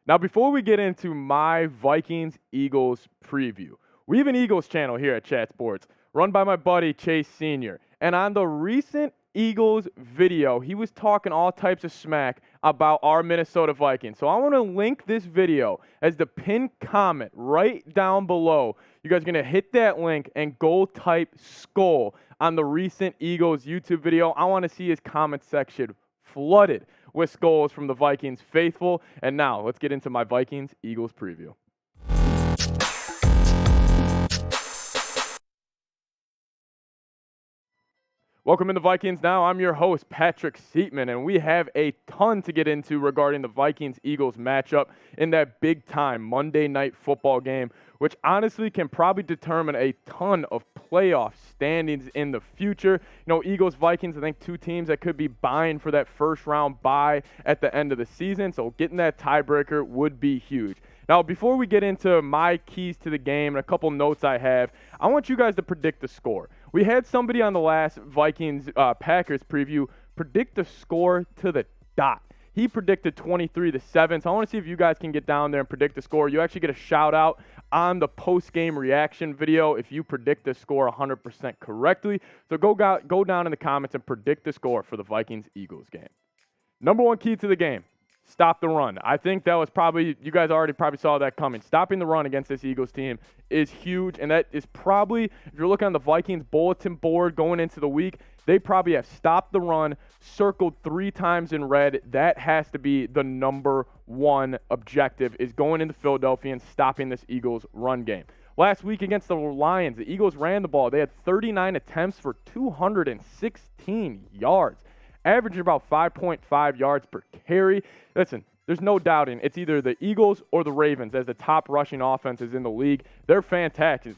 Now, before we get into my Vikings Eagles preview, we have an Eagles channel here at Chat Sports run by my buddy Chase Sr. And on the recent Eagles video, he was talking all types of smack about our Minnesota Vikings. So I want to link this video as the pinned comment right down below. You guys are going to hit that link and go type skull on the recent Eagles YouTube video. I want to see his comment section flooded with skulls from the Vikings faithful. And now let's get into my Vikings Eagles preview. Welcome in the Vikings Now. I'm your host, Patrick Siepman, and we have a ton to get into regarding the Vikings-Eagles matchup in that big-time Monday Night Football game, which honestly can probably determine a ton of playoff standings in the future. You know, Eagles-Vikings, I think two teams that could be vying for that first-round bye at the end of the season, so getting that tiebreaker would be huge. Now, before we get into my keys to the game and a couple notes I have, I want you guys to predict the score. We had somebody on the last Vikings-Packers preview predict the score to the dot. He predicted 23-7, so I want to see if you guys can get down there and predict the score. You actually get a shout-out on the post-game reaction video if you predict the score 100% correctly. So go down in the comments and predict the score for the Vikings-Eagles game. Number one key to the game. Stop the run. I think that was probably, you guys already probably saw that coming. Stopping the run against this Eagles team is huge, and that is probably, if you're looking on the Vikings bulletin board going into the week, they probably have stopped the run, circled 3 times in red. That has to be the number one objective, is going into Philadelphia and stopping this Eagles run game. Last week against the Lions, the Eagles ran the ball. They had 39 attempts for 216 yards. Averaging about 5.5 yards per carry. Listen, there's no doubting it's either the Eagles or the Ravens as the top rushing offenses in the league. They're fantastic.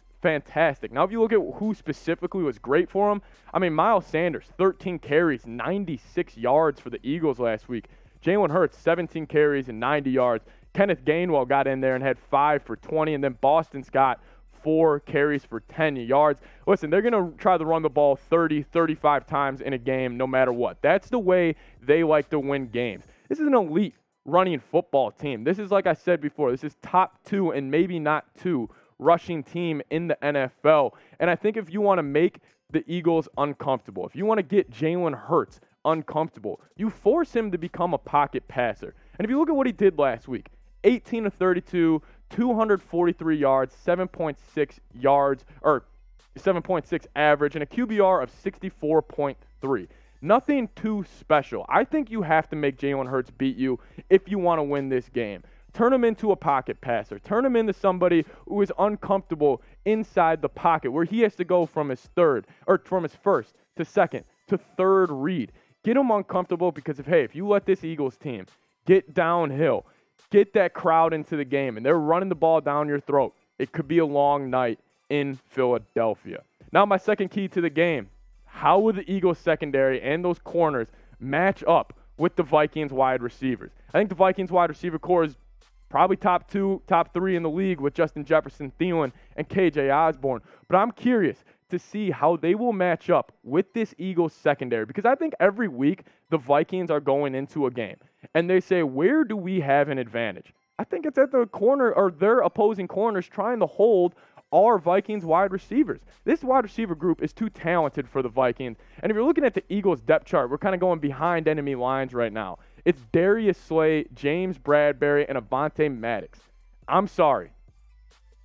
Now, if you look at who specifically was great for them, I mean, Miles Sanders, 13 carries, 96 yards for the Eagles last week. Jalen Hurts, 17 carries and 90 yards. Kenneth Gainwell got in there and had 5 for 20, and then Boston Scott, 4 carries for 10 yards. Listen, they're going to try to run the ball 30, 35 times in a game no matter what. That's the way they like to win games. This is an elite running football team. This is, like I said before, this is top 2 and maybe not 2 rushing team in the NFL. And I think if you want to make the Eagles uncomfortable, if you want to get Jalen Hurts uncomfortable, you force him to become a pocket passer. And if you look at what he did last week, 18 of 32, 243 yards, 7.6 yards, or 7.6 average, and a QBR of 64.3. Nothing too special. I think you have to make Jalen Hurts beat you if you want to win this game. Turn him into a pocket passer. Turn him into somebody who is uncomfortable inside the pocket, where he has to go from his first to second to third read. Get him uncomfortable because if you let this Eagles team get downhill, get that crowd into the game, and they're running the ball down your throat, it could be a long night in Philadelphia. Now, my second key to the game, how will the Eagles secondary and those corners match up with the Vikings wide receivers? I think the Vikings wide receiver core is probably top 2, top 3 in the league with Justin Jefferson, Thielen, and KJ Osborne. But I'm curious to see how they will match up with this Eagles secondary, because I think every week the Vikings are going into a game and they say, where do we have an advantage? I think it's at the corner, or their opposing corners trying to hold our Vikings wide receivers. This wide receiver group is too talented for the Vikings. And if you're looking at the Eagles depth chart, we're kind of going behind enemy lines right now. It's Darius Slay, James Bradbury, and Avonte Maddox. I'm sorry.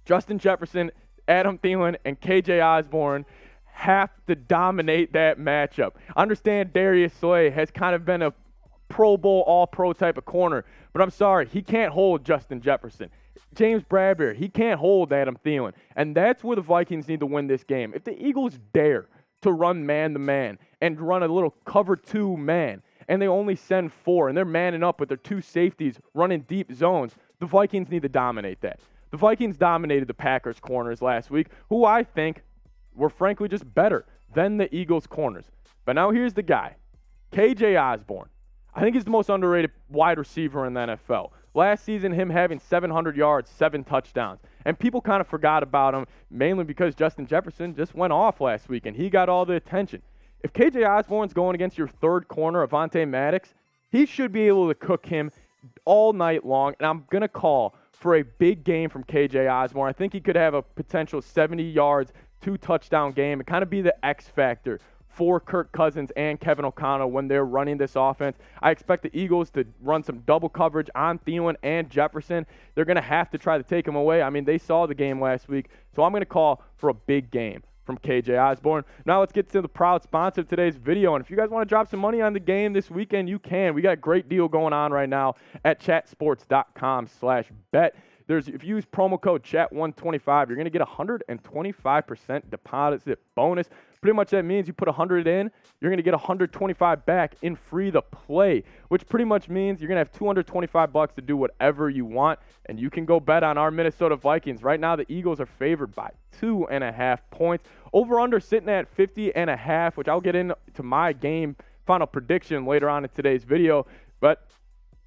Justin Jefferson, Adam Thielen, and KJ Osborne have to dominate that matchup. I understand Darius Slay has kind of been a Pro Bowl, all-pro type of corner, but I'm sorry, he can't hold Justin Jefferson. James Bradbury, he can't hold Adam Thielen, and that's where the Vikings need to win this game. If the Eagles dare to run man-to-man and run a little cover 2 man, and they only send 4, and they're manning up with their 2 safeties running deep zones, the Vikings need to dominate that. The Vikings dominated the Packers corners last week, who I think were frankly just better than the Eagles corners. But now here's the guy, KJ Osborne. I think he's the most underrated wide receiver in the NFL. Last season, him having 700 yards, 7 touchdowns. And people kind of forgot about him, mainly because Justin Jefferson just went off last week, and he got all the attention. If KJ Osborne's going against your third corner, Avonte Maddox, he should be able to cook him all night long, and I'm going to call for a big game from KJ Osborne. I think he could have a potential 70 yards, 2-touchdown game and kind of be the X factor for Kirk Cousins and Kevin O'Connell when they're running this offense. I expect the Eagles to run some double coverage on Thielen and Jefferson. They're going to have to try to take them away. I mean, they saw the game last week, so I'm going to call for a big game from KJ Osborne. Now let's get to the proud sponsor of today's video. And if you guys want to drop some money on the game this weekend, you can. We got a great deal going on right now at chatsports.com/bet. If you use promo code CHAT125, you're going to get a 125% deposit bonus. Pretty much that means you put 100 in, you're going to get 125 back in free to play, which pretty much means you're going to have $225 to do whatever you want, and you can go bet on our Minnesota Vikings. Right now, the Eagles are favored by 2.5 points. Over-under sitting at 50.5, which I'll get into my game final prediction later on in today's video, but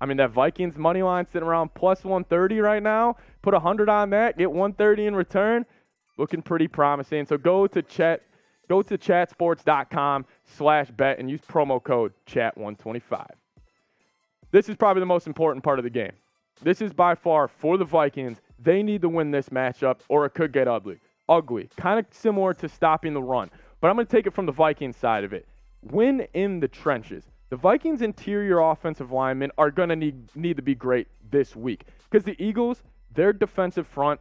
I mean, that Vikings money line sitting around plus 130 right now. Put 100 on that, get 130 in return. Looking pretty promising. So go to chatsports.com/bet and use promo code chat125. This is probably the most important part of the game. This is by far for the Vikings. They need to win this matchup or it could get ugly. Kind of similar to stopping the run. But I'm going to take it from the Vikings side of it. Win in the trenches. The Vikings' interior offensive linemen are going to need to be great this week because the Eagles, their defensive front,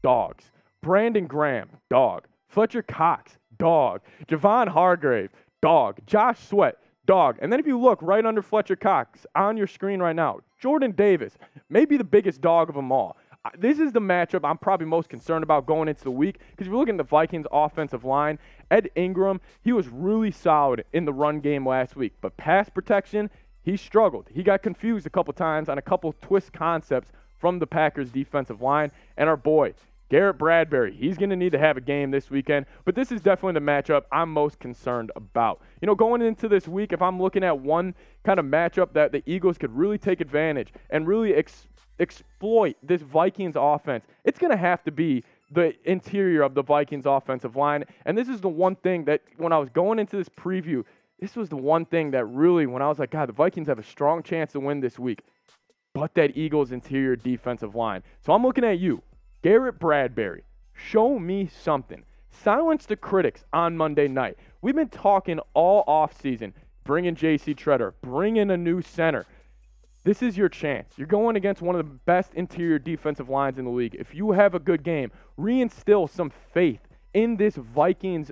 dogs. Brandon Graham, dog. Fletcher Cox, dog. Javon Hargrave, dog. Josh Sweat, dog. And then if you look right under Fletcher Cox on your screen right now, Jordan Davis, maybe the biggest dog of them all. This is the matchup I'm probably most concerned about going into the week because if you're looking at the Vikings offensive line, Ed Ingram, he was really solid in the run game last week, but pass protection, he struggled. He got confused a couple times on a couple twist concepts from the Packers defensive line, and our boy, Garrett Bradbury, he's going to need to have a game this weekend, but this is definitely the matchup I'm most concerned about. You know, going into this week, if I'm looking at one kind of matchup that the Eagles could really take advantage and really exploit this Vikings offense, it's going to have to be the interior of the Vikings offensive line. And this is the one thing that when I was going into this preview, this was the one thing that really, when I was like, God, the Vikings have a strong chance to win this week, but that Eagles interior defensive line. So I'm looking at you, Garrett Bradbury. Show me something. Silence the critics on Monday night. We've been talking all offseason, bringing J.C. Treader, bringing a new center. This is your chance. You're going against one of the best interior defensive lines in the league. If you have a good game, reinstill some faith in this Vikings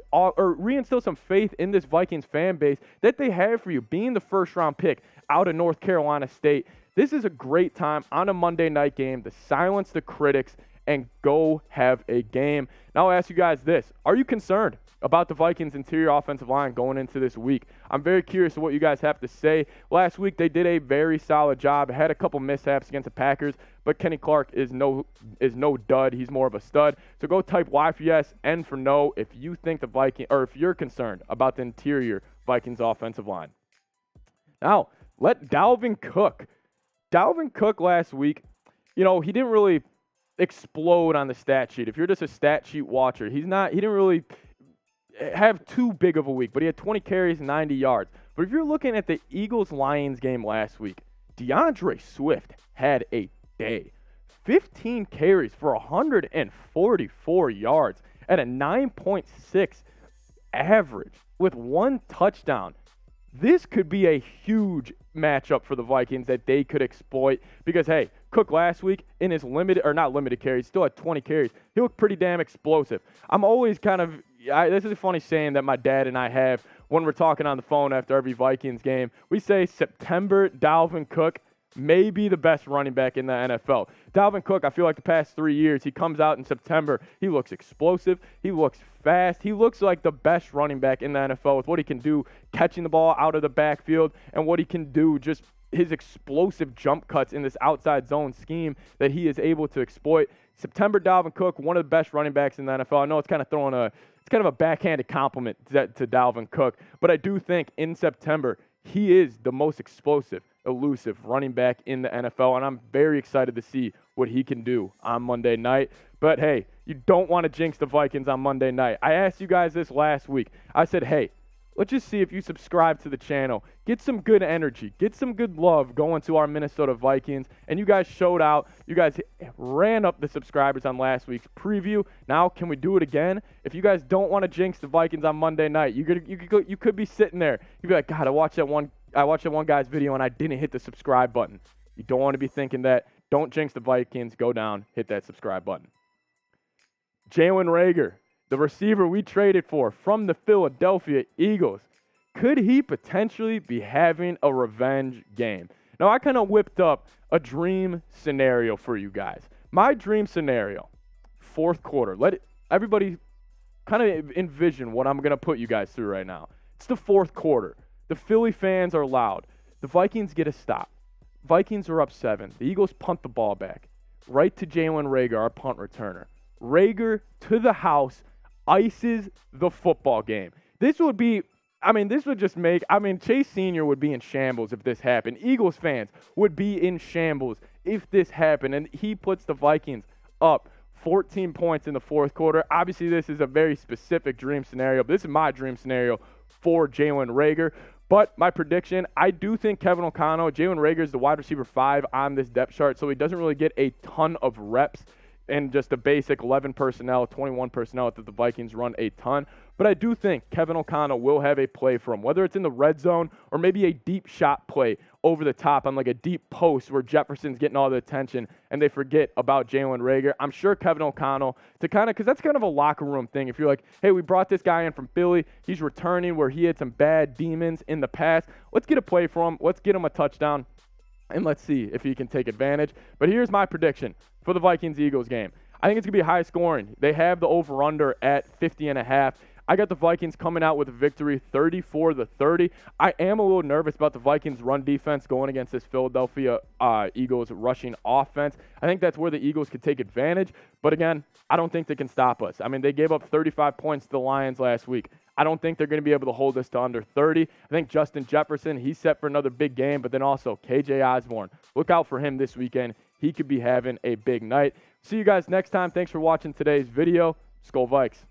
fan base that they have for you, being the first-round pick out of North Carolina State. This is a great time on a Monday night game to silence the critics and go have a game. Now I'll ask you guys this. Are you concerned about the Vikings interior offensive line going into this week? I'm very curious of what you guys have to say. Last week they did a very solid job. Had a couple mishaps against the Packers, but Kenny Clark is no dud. He's more of a stud. So go type Y for yes, N for no if you think the if you're concerned about the interior Vikings offensive line. Now, let Dalvin Cook. Dalvin Cook last week, he didn't really explode on the stat sheet. If you're just a stat sheet watcher, he didn't really have too big of a week, but he had 20 carries, 90 yards. But if you're looking at the Eagles-Lions game last week, DeAndre Swift had a day. 15 carries for 144 yards at a 9.6 average with one touchdown. This could be a huge matchup for the Vikings that they could exploit because, hey, Cook last week in his not limited carries, still had 20 carries. He looked pretty damn explosive. I'm always this is a funny saying that my dad and I have when we're talking on the phone after every Vikings game. We say September Dalvin Cook may be the best running back in the NFL. Dalvin Cook, I feel like the past 3 years, he comes out in September. He looks explosive. He looks fast. He looks like the best running back in the NFL with what he can do catching the ball out of the backfield and what he can do just his explosive jump cuts in this outside zone scheme that he is able to exploit. September Dalvin Cook, one of the best running backs in the NFL. I know it's kind of a backhanded compliment to Dalvin Cook, but I do think in September he is the most explosive, elusive running back in the NFL, and I'm very excited to see what he can do on Monday night. But, hey, you don't want to jinx the Vikings on Monday night. I asked you guys this last week. I said, hey, let's just see if you subscribe to the channel. Get some good energy. Get some good love going to our Minnesota Vikings. And you guys showed out. You guys ran up the subscribers on last week's preview. Now, can we do it again? If you guys don't want to jinx the Vikings on Monday night, you could be sitting there. You'd be like, God, I watched that one guy's video and I didn't hit the subscribe button. You don't want to be thinking that. Don't jinx the Vikings. Go down, hit that subscribe button. Jalen Reagor, the receiver we traded for from the Philadelphia Eagles, could he potentially be having a revenge game? Now, I kind of whipped up a dream scenario for you guys. My dream scenario, fourth quarter. Everybody kind of envision what I'm going to put you guys through right now. It's the fourth quarter. The Philly fans are loud. The Vikings get a stop. Vikings are up 7. The Eagles punt the ball back right to Jalen Reagor, our punt returner. Reagor to the house, ices the football game. This would just make, Chase Sr. would be in shambles if this happened. Eagles fans would be in shambles if this happened. And he puts the Vikings up 14 points in the fourth quarter. Obviously, this is a very specific dream scenario. But this is my dream scenario for Jalen Reagor. But my prediction, I do think Kevin O'Connell, Jalen Reagor is the wide receiver 5 on this depth chart, so he doesn't really get a ton of reps in just the basic 11 personnel, 21 personnel that the Vikings run a ton. But I do think Kevin O'Connell will have a play for him, whether it's in the red zone or maybe a deep shot play over the top on like a deep post where Jefferson's getting all the attention and they forget about Jalen Reagor. I'm sure Kevin O'Connell because that's kind of a locker room thing. If you're like, hey, we brought this guy in from Philly, he's returning where he had some bad demons in the past. Let's get a play for him. Let's get him a touchdown. And let's see if he can take advantage. But here's my prediction for the Vikings-Eagles game. I think it's going to be high scoring. They have the over-under at 50.5. I got the Vikings coming out with a victory 34-30. I am a little nervous about the Vikings' run defense going against this Philadelphia Eagles rushing offense. I think that's where the Eagles could take advantage. But again, I don't think they can stop us. They gave up 35 points to the Lions last week. I don't think they're going to be able to hold us to under 30. I think Justin Jefferson, he's set for another big game, but then also KJ Osborne. Look out for him this weekend. He could be having a big night. See you guys next time. Thanks for watching today's video. Skol Vikes.